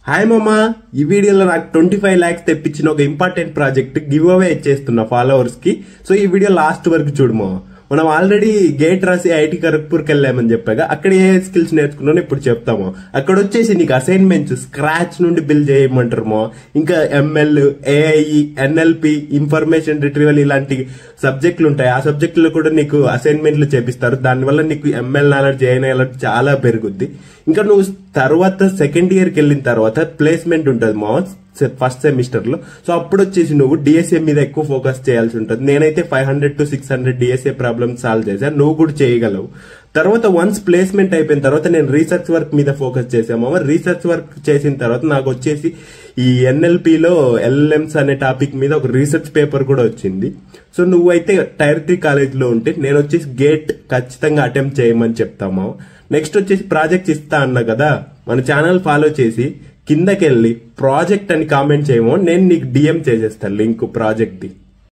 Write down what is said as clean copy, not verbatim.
Hi మామా, ఈ వీడియోలో నాకు 25 lakhs తెప్పించిన ఒక ఇంపార్టెంట్ ప్రాజెక్ట్ గివ్ అవే ఇచ్చేస్తున్నా ఫాలోవర్స్ కి. సో ఈ వీడియో లాస్ట్ వరకు చూడు మామ. మనం ఆల్రెడీ గేట్ రాసి ఐఐటి ఖరగ్పూర్కి వెళ్ళామని చెప్పాగా, అక్కడ ఏ స్కిల్స్ నేర్చుకున్నాను ఇప్పుడు చెప్తాము. అక్కడ వచ్చేసి నీకు అసైన్మెంట్స్ స్క్రాచ్ నుండి బిల్డ్ చేయమంటారు మో. ఇంకా ML, AI, NLP, information retrieval ఇలాంటి సబ్జెక్టులు ఉంటాయి. ఆ సబ్జెక్టులో కూడా నీకు అసైన్మెంట్లు చేపిస్తారు. దానివల్ల నీకు ఎంఎల్ నాలెడ్జ్, ఏఐ నాలెడ్జ్ చాలా పెరుగుద్ది. ఇంకా నువ్వు తర్వాత సెకండ్ ఇయర్కి వెళ్ళిన తర్వాత ప్లేస్మెంట్ ఉంటుంది మా ఫస్ట్ సెమిస్టర్ లో. సో అప్పుడు వచ్చేసి నువ్వు డిఎస్ఏ మీద ఎక్కువ ఫోకస్ చేయాల్సి ఉంటుంది. నేనైతే 500 to 600 డిఎస్ఏ ప్రాబ్లమ్స్ సాల్వ్ చేశాను, నువ్వు కూడా చేయగలవు. తర్వాత వన్స్ ప్లేస్మెంట్ అయిపోయిన తర్వాత నేను రీసెర్చ్ వర్క్ మీద ఫోకస్ చేసాము. రీసెర్చ్ వర్క్ చేసిన తర్వాత నాకు వచ్చేసి ఈ ఎన్ఎల్పిలో ఎల్ఎల్ఎంస్ అనే టాపిక్ మీద ఒక రీసెర్చ్ పేపర్ కూడా వచ్చింది. సో నువ్వైతే టైర్ 3 కాలేజ్ లో ఉంటే నేను వచ్చేసి గేట్ ఖచ్చితంగా అటెంప్ట్ చేయమని చెప్తాము. నెక్స్ట్ వచ్చేసి ప్రాజెక్ట్స్ ఇస్తా అన్నా కదా, మన ఛానల్ ఫాలో చేసి కిందకెళ్ళి ప్రాజెక్ట్ అని కామెంట్ చేయమో, నేను నీకు డిఎం చేసేస్తాను లింక్ ప్రాజెక్ట్ ది.